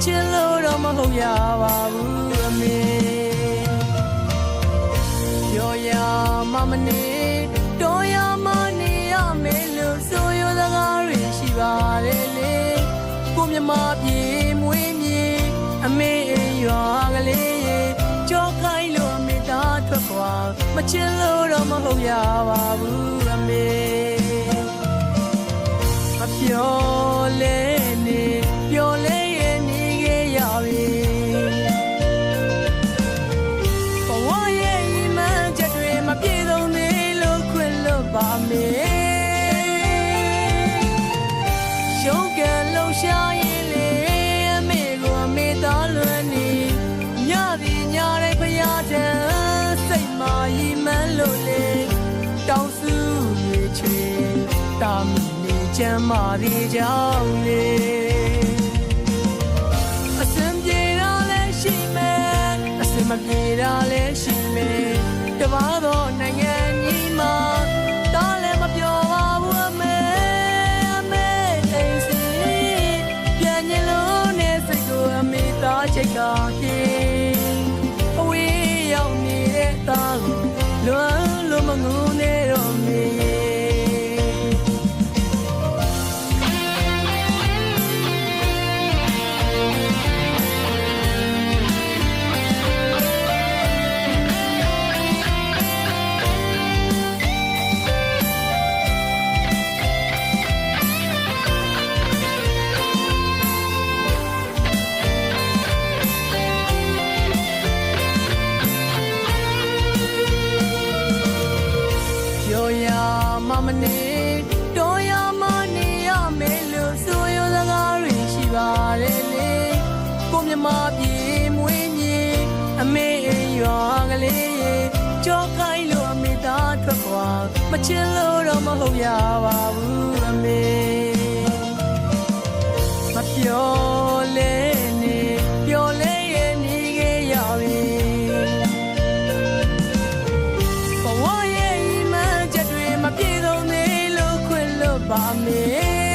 ချစ်လို့တော့မဟုတ်ရပါဘူးအမေပြောရမမနေတော်ရမနေရမယ်လို့ဆိုရစကားတွေရှိပါတယ်လေကိုမြမပြေမွေးမြေအမေရွာကလေးကြောခိုင်းလို့အမေသားထွက်ခွာမချစ်လို့တော့မဟုတ်ရပါဘူးအမေမပြောလဲနေပြောလဲရဲ့နေခဲ့ရပြီဘဝရဲ့ဤမှန်ချက်တွေမပြေဆုံးသေးလို့ခွင့်လွတ်ပါမေရှုံးကလုံးရှာရင်လေအမေကိုအမေသားလွန်နေညသည်ညတိုင်းဖျားတဲ့စိတ်မာဤမှန်လို့လေတောင်းစုတွေချွေတာမီနေချမ်းမာသေးကြောင်းလေအစင်ပြေတာလည်းရှိမယ်အစင်မပြေတာလည်းရှိမယ်တပါတော့နိုင်ငံကြီးမှာတားလည်းမပြောပါဘူးအမေအိမ်စီပြန်ညလို့နဲ့စိတ်ကိုအမေသားချိတ်ကပြေအဝေးရောက်နေတဲ့သားကိုလွမ်းလို့မငုံနေတော့မေမမနေတော်ရမနေရမယ်လို့ဆိုရစကားတွေရှိပါတယ်လေကိုမြမပြေမွေးမြေအမေရွာကလေးကြောခိုင်းလို့အမေသားထွက်ခွာမချစ်လို့တော့မဟုတ်ရပါဘူးအမေမပြောလဲနေပြောလဲရဲ့နေခဲ့ရပြီဘဝရဲ့မှန်ချက်တွေမပြေဆုံးသေးလို့ခွင့်လွတ်ပါမေ